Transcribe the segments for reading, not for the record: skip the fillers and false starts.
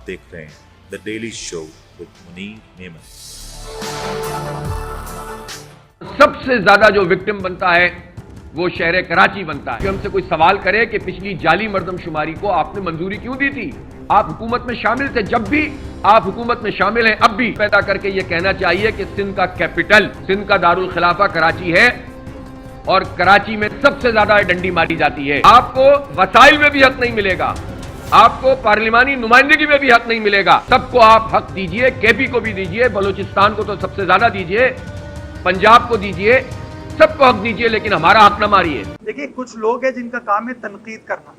देख रहे हैं the daily show with Munir Memon. सबसे ज्यादा जो विक्टिम बनता है वो शहर कराची बनता है। हमसे कोई सवाल करे कि पिछली जाली मर्दमशुमारी को आपने मंजूरी क्यों दी थी? आप हुकूमत में शामिल थे, जब भी आप हुकूमत में शामिल हैं अब भी पैदा करके ये कहना चाहिए कि सिंध का कैपिटल, सिंध का दारुल खिलाफा कराची है और कराची में सबसे ज्यादा डंडी मारी जाती है। आपको वसाइल में भी हक नहीं मिलेगा, आपको पार्लिमानी नुमाइंदगी में भी हक नहीं मिलेगा। सबको आप हक दीजिए, केपी को भी दीजिए, बलूचिस्तान को तो सबसे ज्यादा दीजिए, पंजाब को दीजिए, सबको हक दीजिए, लेकिन हमारा हक न मारिए। देखिए, कुछ लोग हैं जिनका काम है तनकीद करना।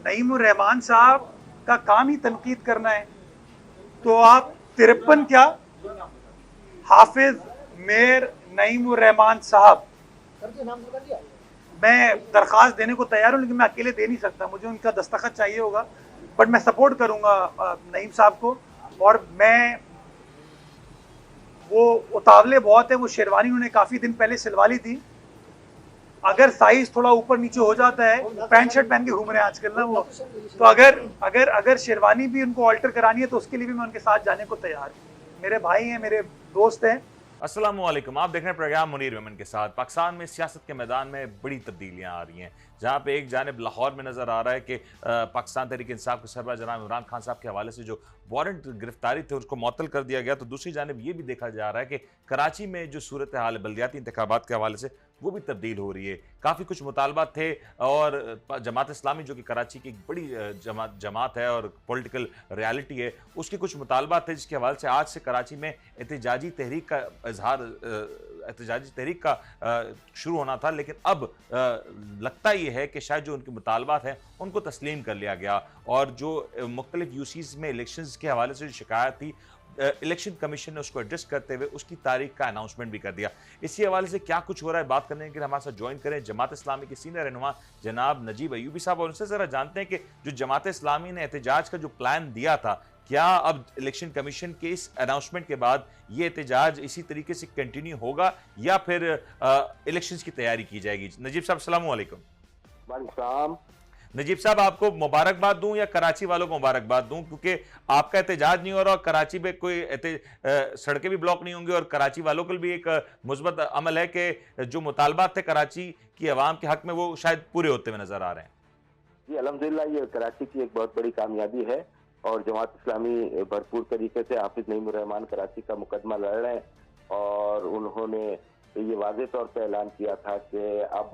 नईमुर रहमान साहब का काम ही तनकीद करना है, तो आप 53 क्या हाफिज मेयर नईमुर रहमान साहब, मैं दरख्वास्त देने को तैयार हूँ, लेकिन मैं अकेले दे नहीं सकता, मुझे उनका दस्तखत चाहिए होगा। बट मैं सपोर्ट करूंगा नईम साहब को। और मैं वो उतावले बहुत है, वो शेरवानी उन्होंने काफ़ी दिन पहले सिलवा ली थी। अगर साइज थोड़ा ऊपर नीचे हो जाता है, पैंट शर्ट पहन के घूम रहे हैं आजकल ना वो, तो अगर शेरवानी भी उनको ऑल्टर करानी है तो उसके लिए भी मैं उनके साथ जाने को तैयार हूँ। मेरे भाई हैं, मेरे दोस्त हैं। अस्सलाम वालेकुम, आप देख रहे हैं प्रोग्राम मुनीर मेमन के साथ। पाकिस्तान में सियासत के मैदान में बड़ी तब्दीलियां आ रही हैं, जहां पे एक जानिब लाहौर में नज़र आ रहा है कि पाकिस्तान तहरीक इंसाफ के सरबराह जनाब इमरान खान साहब के हवाले से जो वारंट गिरफ्तारी थे उसको मुअत्तल कर दिया गया, तो दूसरी जानिब ये भी देखा जा रहा है कि कराची में जो सूरत हाल है बल्दियाती इंतखाबात के हवाले से वो भी तब्दील हो रही है। काफ़ी कुछ मुतालबात थे और जमात इस्लामी जो कि कराची की एक बड़ी जमात है और पॉलिटिकल रियलिटी है, उसके कुछ मुतालबात थे जिसके हवाले से आज से कराची में एहतजाजी तहरीक का इजहार, एहतजाजी तहरीक का शुरू होना था, लेकिन अब लगता ये है कि शायद जो उनके मुतालबात हैं उनको तस्लीम कर लिया गया। और जो मुख्तलिफ यूसीज में इलेक्शंस के हवाले से जो शिकायत थी, इलेक्शन कमीशन ने उसको एड्रेस करते हुए उसकी तारीख का अनाउंसमेंट भी कर दिया। इसी हवाले से क्या कुछ हो रहा है बात करने के लिए हमारे साथ ज्वाइन करें जमात इस्लामी के सीनियर रहनुमा जनाब नजीब अयूबी साहब, और उनसे जरा जानते हैं कि जो जमात इस्लामी ने एहतजाज का जो प्लान दिया था, क्या अब इलेक्शन कमीशन के इस अनाउंसमेंट के बाद ये एहतजाज इसी तरीके से कंटिन्यू होगा या फिर इलेक्शंस की तैयारी की जाएगी? नजीब साहब अस्सलाम वालेकुम। नजीब साहब, आपको मुबारकबाद दूं या कराची वालों को मुबारकबाद दूं, क्योंकि आपका एहतजाज नहीं हो रहा और कराची में कोई सड़कें भी ब्लॉक नहीं होंगी और कराची वालों को भी एक मुस्बत अमल है कि जो मुतालबात थे कराची की आवाम के हक में वो शायद पूरे होते हुए नजर आ रहे हैं। जी अल्हम्दुलिल्लाह, ये कराची की एक बहुत बड़ी कामयाबी है और जमात इस्लामी भरपूर तरीके से हाफिज नईमुर रहमान कराची का मुकदमा लड़ रहे हैं। और उन्होंने ये वाज़ेह तौर पर ऐलान किया था कि अब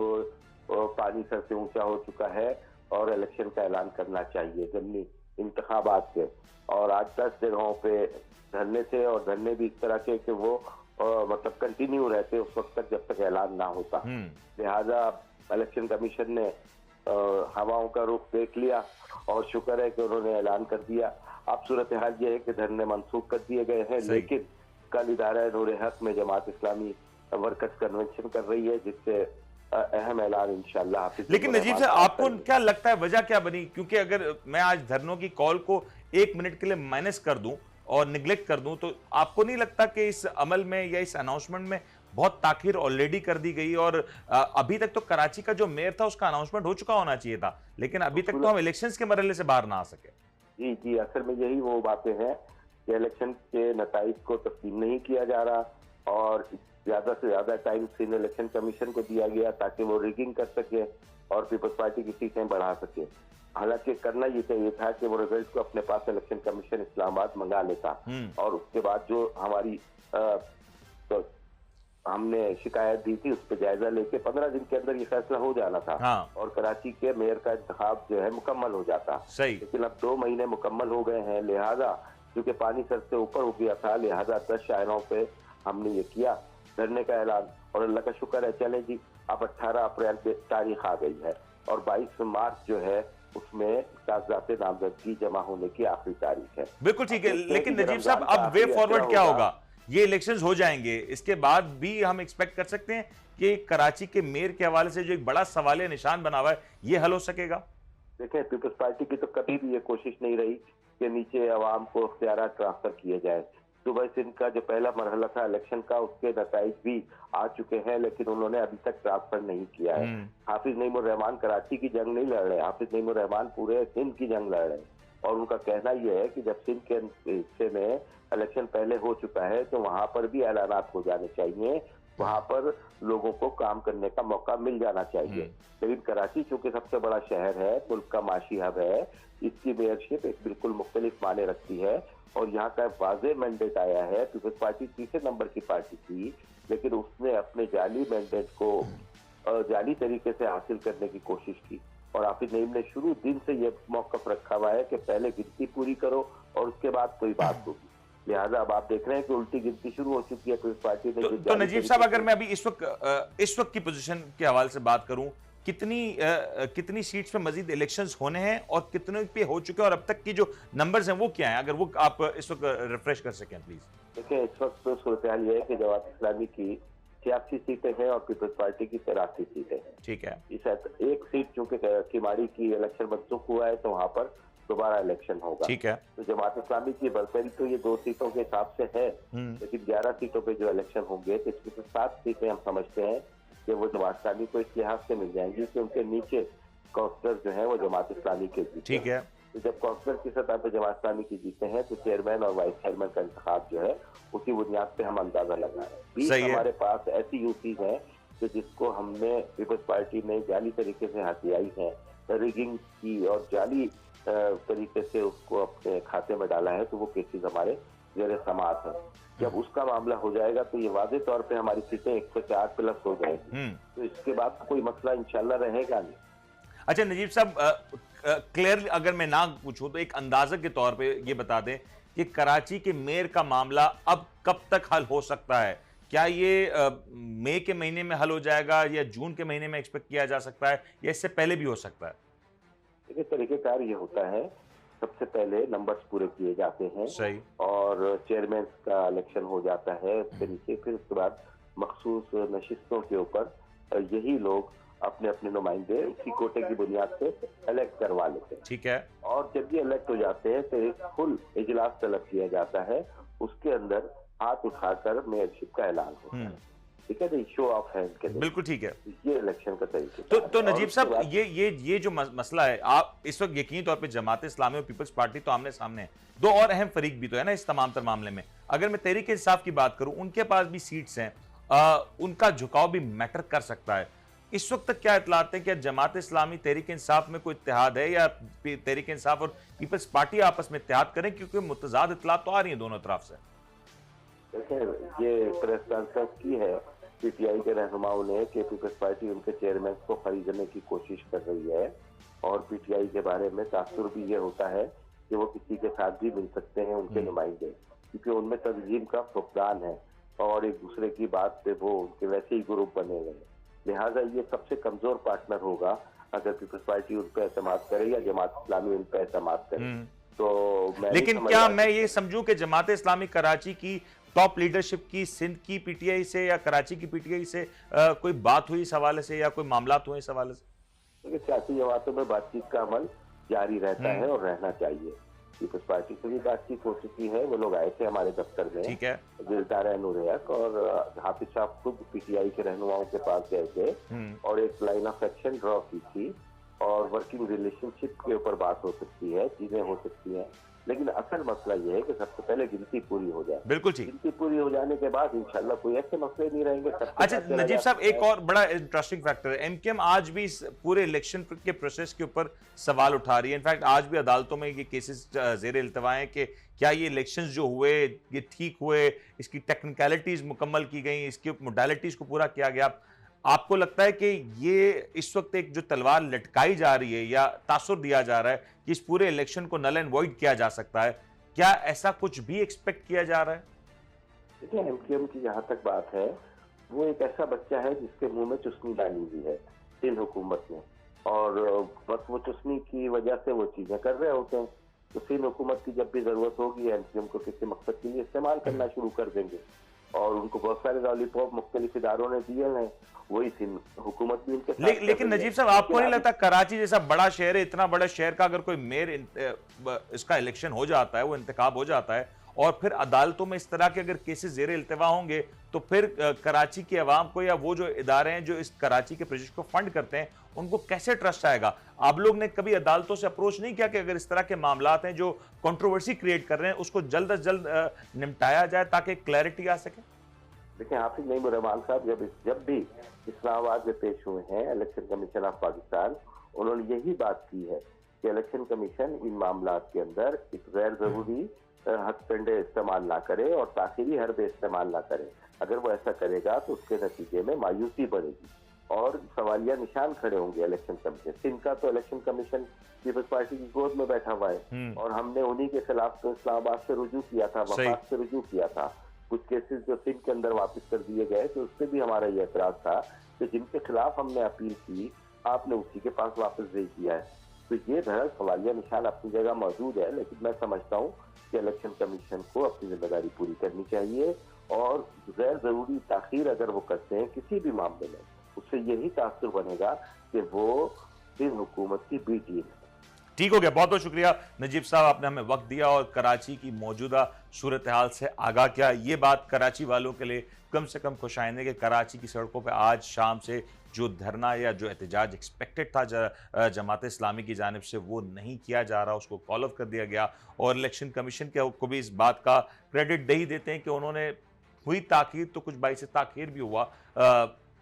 पानी सर से ऊंचा हो चुका है और इलेक्शन का ऐलान करना चाहिए ज़मीनी इंतखाबात के। और आज 10 जगहों पे धरने थे और धरने भी इस तरह के कि वो मतलब कंटिन्यू रहते उस वक्त तक जब तक ऐलान ना होता। लिहाजा इलेक्शन कमीशन ने हवाओं का रुख देख लिया और शुक्र है कि उन्होंने ऐलान कर दिया। अब सूरत हाल ये है कि धरने मनसूख कर दिए गए हैं, लेकिन कल इदारा नूर हक में जमात इस्लामी वर्कर्स कन्वेंशन कर रही है, जिससे अहम ऐलान इंशाअल्लाह। लेकिन नजीब साहब, आपको क्या लगता है वजह क्या बनी? क्योंकि अगर मैं आज धरनों की कॉल को 1 मिनट के लिए माइनस कर दूं और निगलेक्ट कर दूं, तो आपको नहीं लगता कि इस अमल में या इस अनाउंसमेंट में बहुत ताखीर ऑलरेडी कर दी गई? और अभी तक तो कराची का जो मेयर था उसका अनाउंसमेंट हो चुका होना चाहिए था, लेकिन अभी तक तो हम इलेक्शंस के मरहले से बाहर ना आ सके। जी, असल में यही वो बातें हैं कि इलेक्शन के नताइज को तस्लीम नहीं किया जा रहा और ज्यादा से ज्यादा टाइम इन इलेक्शन कमीशन को दिया गया ताकि वो रिगिंग कर सके और पीपल्स पार्टी की सीटें बढ़ा सके। हालांकि करना ये चाहिए था कि वो रिजल्ट को अपने पास इलेक्शन कमीशन इस्लामाबाद मंगा लेता और उसके बाद जो हमारी तो हमने शिकायत दी थी उस पर जायजा लेके 15 दिन के अंदर ये फैसला हो जाना था। और कराची के मेयर का इंतखाब जो है मुकम्मल हो जाता। लेकिन अब 2 महीने मुकम्मल हो गए हैं, लिहाजा क्योंकि पानी सर से ऊपर हो गया था, लिहाजा 10 शायरों पे हमने ये किया धरने का ऐलान। और अल्लाह का शुक्र है, चले जी अब 18 अप्रैल की तारीख आ गई है और 22 मार्च जो है उसमें कागजात नामजदगी जमा होने की आखिरी तारीख है। बिल्कुल ठीक है, लेकिन नजीब साहब अब वे फॉरवर्ड क्या होगा? ये इलेक्शंस हो जाएंगे, इसके बाद भी हम एक्सपेक्ट कर सकते हैं कि कराची के मेयर के हवाले से जो एक बड़ा सवाल निशान बना हुआ है ये हल हो सकेगा? देखें, पीपल्स पार्टी की तो कभी भी ये कोशिश नहीं रही कि नीचे अवाम को इख्तियारात ट्रांसफर किए जाए। सुबह सिंध का जो पहला मरहला था इलेक्शन का, उसके नताइज भी आ चुके हैं, लेकिन उन्होंने अभी तक ट्रांसफर नहीं किया है। हाफिज नईमुर रहमान कराची की जंग नहीं लड़ रहे, हाफिज नईमुर रहमान पूरे सिंध की जंग लड़ रहे हैं। और उनका कहना यह है कि जब सिंध के हिस्से में इलेक्शन पहले हो चुका है तो वहां पर भी ऐलानात हो जाने चाहिए, वहां पर लोगों को काम करने का मौका मिल जाना चाहिए। लेकिन कराची चूंकि सबसे बड़ा शहर है, मुल्क का माशी हब है, इसकी मेयरशिप एक बिल्कुल मुख्तलिफ माने रखती है और यहाँ का वाज़ेह मैंडेट आया है। पीपल्स पार्टी तीसरे नंबर की पार्टी थी, लेकिन उसने अपने जाली मैंडेट को जाली तरीके से हासिल करने की कोशिश की और हाफिज नईम ने शुरू दिन से ये मौकफ रखा हुआ है कि पहले गिनती पूरी करो और उसके बाद कोई बात होगी। लिहाजा अब आप देख रहे हैं कि उल्टी गिनती शुरू हो चुकी है पीपल्स पार्टी ने। तो नजीब साहब, अगर मैं अभी इस वक्त की पोजीशन के हवाले से बात करूं, कितनी सीट्स पे मजीद इलेक्शंस होने हैं और कितने पे हो चुके हैं और अब तक की जो नंबर्स हैं वो क्या हैं, अगर वो आप इस वक्त रिफ्रेश कर सकें प्लीज। देखिए, इस वक्त तो सूरत हाल ये है कि जमात इस्लामी की 86 सीटें हैं और पीपल्स पार्टी की 83 सीटें हैं। ठीक है। इस एक सीट चूंकि किमाड़ी की इलेक्शन मनसूख हुआ है तो वहां पर दोबारा इलेक्शन होगा। ठीक है। तो जमात इस्लामी की बरतरी तो ये 2 सीटों के हिसाब से है, लेकिन 11 सीटों पे जो इलेक्शन होंगे तो इसमें से 7 सीटें हम समझते हैं कि वो जमात इस्लामी को इस लिहाज से मिल जाएंगी कि उनके नीचे काउंसलर जो है वो जमात इस्लामी के जीते। ठीक है। तो जब काउंसलर की सतह पर जमात इस्लामी की जीते हैं तो चेयरमैन और वाइस चेयरमैन का इंतखाब जो है उसी बुनियाद पे हम अंदाजा लगाएं। 20 हमारे पास ऐसी यूसीज हैं कि जिसको हमने पीपल्स पार्टी ने जाली तरीके से हथियाई है, रिगिंग की और जाली तरीके से उसको अपने खाते में डाला है, तो वो केसेस हमारे जेर समाअत है। जब उसका मामला हो जाएगा तो ये वाज़ेह तौर पे हमारी सीटें 104 प्लस हो जाएगी, तो इसके बाद कोई मसला इंशाल्लाह रहेगा नहीं। अच्छा नजीब साहब, क्लियरली अगर मैं ना पूछूं तो एक अंदाजा के तौर पे ये बता दें कि कराची के मेयर का मामला अब कब तक हल हो सकता है? क्या ये मई के महीने में हल हो जाएगा या जून के महीने में एक्सपेक्ट किया जा सकता है या इससे पहले भी हो सकता है? देखिए, तरीकेकार ये होता है, सबसे पहले नंबर्स पूरे किए जाते हैं। सही। और चेयरमैन का इलेक्शन हो जाता है उसके नीचे, फिर उसके बाद मखसूस नशिस्तों के ऊपर यही लोग अपने अपने नुमाइंदे उसी कोटे की बुनियाद से इलेक्ट करवा लेते हैं। ठीक है। और जब ये इलेक्ट हो जाते हैं तो एक फुल इजलास तलब किया जाता है, उसके अंदर हाथ उठाकर मेयरशिप का ऐलान होता है। ठीक है, शो ऑफ हैंड के लिए। बिल्कुल ठीक है। ये इलेक्शन का तरीका। तो नजीब साहब, ये जो मसला है, आप इस वक्त यकीनी तौर पे जमात इस्लामी और पीपल्स पार्टी तो आमने सामने है, 2 और अहम फरीक भी तो है ना इस तमाम तर मामले में। अगर मैं तहरीक इंसाफ की बात करूं, उनके पास भी सीट्स हैं, उनका झुकाव भी मैटर कर सकता है। इस वक्त तक क्या इतलात है कि जमात इस्लामी तहरीक इंसाफ में कोई इत्तेहाद है या तहरीक इंसाफ और पीपल्स पार्टी आपस में इत्तेहाद करें, क्योंकि मुतजाद इतलात तो आ रही है दोनों तरफ से। देखिए, ये प्रेस कॉन्फ्रेंस की है पीटीआई के रहनुमाओं ने कि पीपल्स पार्टी उनके चेयरमैन को खरीदने की कोशिश कर रही है और पीटीआई के बारे में तासुर भी ये होता है कि वो किसी के साथ भी मिल सकते हैं उनके नुमाइंदे, क्योंकि उनमें तंजीम का फुकदान है और एक दूसरे की बात पे वो उनके वैसे ही ग्रुप बने हुए हैं। लिहाजा ये सबसे कमजोर पार्टनर होगा अगर पीपल्स पार्टी उन पर एतमाद करे या जमात इस्लामी उन पर एतमाद करे। तो लेकिन क्या मैं ये समझूं कि जमात इस्लामी कराची की टॉप लीडरशिप की सिंध की पीटीआई से या कराची की पीटीआई से कोई बात हुई इस हवाले से या कोई मामला हुए इस हवाले से? देखिए, सियासी जमातों में बातचीत का अमल जारी रहता है और रहना चाहिए। पीपल्स पार्टी से भी बातचीत हो चुकी है, वो लोग आए थे हमारे दफ्तर में। ठीक है। दिलदार नूर हक और हाफिज साहब खुद पीटीआई के रहनुमाओं के पास गए थे और एक लाइन ऑफ एक्शन ड्रॉ की थी और वर्किंग रिलेशनशिप के ऊपर बात हो सकती है, चीजें हो सकती हैं, लेकिन असल मसला यह है कि सबसे पहले गिनती पूरी हो जाए। बिल्कुल ठीक। गिनती पूरी हो जाने के बाद इंशाल्लाह कोई ऐसे मसले नहीं रहेंगे। अच्छा नजीब साहब, एक और बड़ा इंटरेस्टिंग फैक्टर है, एमकेएम आज भी इस पूरे इलेक्शन के प्रोसेस के ऊपर सवाल उठा रही है। इनफैक्ट आज भी अदालतों में ये केसेस जेर इल्तवा हैं कि क्या ये इलेक्शंस जो हुए ये ठीक हुए, इसकी टेक्निकलिटीज मुकम्मल की गई, इसकी मोडालिटीज को पूरा किया गया। आपको लगता है कि ये इस वक्त एक जो तलवार लटकाई जा रही है या तासुर दिया जा रहा है कि इस पूरे इलेक्शन को नल एंड वॉइड किया जा सकता है, क्या ऐसा कुछ भी एक्सपेक्ट किया जा रहा है? देखिए, एमकेएम की जहां तक बात है, वो एक ऐसा बच्चा है जिसके मुंह में चुस्नी डाली हुई है सिंध हुकूमत ने, और बस वो चुस्नी की वजह से वो चीजें कर रहे होते हैं। तो सिंध हुकूमत की जब भी जरूरत होगी एमकेएम को किसी मकसद के लिए इस्तेमाल करना शुरू कर देंगे और उनको बहुत सारे लॉलीपॉप मुख्तलिफ इदारों ने दिए हैं, वही सिंध हुकूमत भी उनके साथ। लेकिन नजीब साहब, आपको नहीं लगता कराची जैसा बड़ा शहर है, इतना बड़ा शहर का अगर कोई मेयर इसका इलेक्शन हो जाता है, वो इंतखाब हो जाता है और फिर अदालतों में इस तरह के अगर केसेस ज़ेरे इल्तिवा होंगे तो फिर कराची के अवाम को या वो जो इदारे हैं जो इस कराची के प्रोजेक्ट को फंड करते हैं उनको कैसे ट्रस्ट आएगा? आप लोग ने कभी अदालतों से अप्रोच नहीं किया कि अगर इस तरह के मामलात हैं जो कंट्रोवर्सी क्रिएट कर रहे हैं उसको जल्द अज जल्द निपटाया जाए ताकि क्लैरिटी आ सके? देखिए, हाफिज नईम रहमान साहब जब भी इस्लामाबाद में पेश हुए हैं इलेक्शन कमीशन ऑफ पाकिस्तान, उन्होंने यही बात की है कि इलेक्शन कमीशन इन मामलात के अंदर एक गैर जरूरी हथकंडे इस्तेमाल ना करे और ताखिरी हरबे इस्तेमाल ना करे। अगर वो ऐसा करेगा तो उसके नतीजे में मायूसी बढ़ेगी और सवालिया निशान खड़े होंगे इलेक्शन कमीशन। सिंध का तो इलेक्शन कमीशन पीपल्स पार्टी की गोद में बैठा हुआ है और हमने उन्हीं के खिलाफ तो इस्लामाबाद से रुजू किया था, वफाक से रुजू किया था। कुछ केसेस जो सिंध के अंदर वापस कर दिए गए तो उस पर भी हमारा ये एतराज था कि जिनके खिलाफ हमने अपील की आपने उसी के पास वापस भेज दिया है। तो ये धरल सवालिया निशान अपनी जगह मौजूद है, लेकिन मैं समझता हूँ कि इलेक्शन कमीशन को अपनी जिम्मेदारी पूरी करनी चाहिए और गैर जरूरी ताखीर अगर वो करते हैं किसी भी मामले में, उससे यही तासुर बनेगा कि वो सिंध हुकूमत की बी टीम है। ठीक हो गया, बहुत बहुत शुक्रिया नजीब साहब, आपने हमें वक्त दिया और कराची की मौजूदा सूरत हाल से आगाह किया। ये बात कराची वालों के लिए कम से कम खुशाइंद है कि कराची की सड़कों पर आज शाम से जो धरना या जो एहतजाज एक्सपेक्टेड था जमात इस्लामी की जानिब से वो नहीं किया जा रहा, उसको कॉल ऑफ कर दिया गया। और इलेक्शन कमीशन को भी इस बात का क्रेडिट दे ही देते हैं कि उन्होंने हुई ताखीर तो कुछ बाइस ताखीर भी हुआ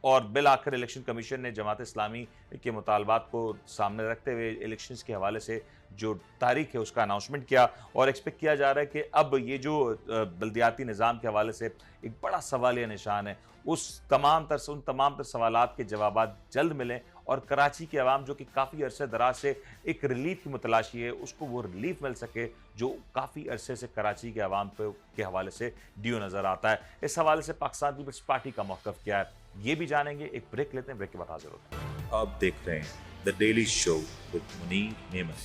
और बिल आखिर इलेक्शन कमीशन ने जमात इस्लामी के मुतालबात को सामने रखते हुए इलेक्शंस के हवाले से जो तारीख है उसका अनाउंसमेंट किया और एक्सपेक्ट किया जा रहा है कि अब ये जो बल्दियाती निज़ाम के हवाले से एक बड़ा सवालिया निशान है उन तमाम तर सवालात के जवाब जल्द मिलें और कराची के अवाम जो कि काफ़ी अरसे दराज से एक रिलीफ की मुतलाशी है उसको वो रिलीफ मिल सके जो काफ़ी अरसे से कराची के अवाम के हवाले से ड्यू नज़र आता है। इस हवाले से पाकिस्तान पीपल्स पार्टी का मौक़िफ़ क्या है ये भी जानेंगे। एक ब्रेक लेते हैं, ब्रेक के बाद हाजिर होते हैं। आप देख रहे हैं the daily show with Munir Memon.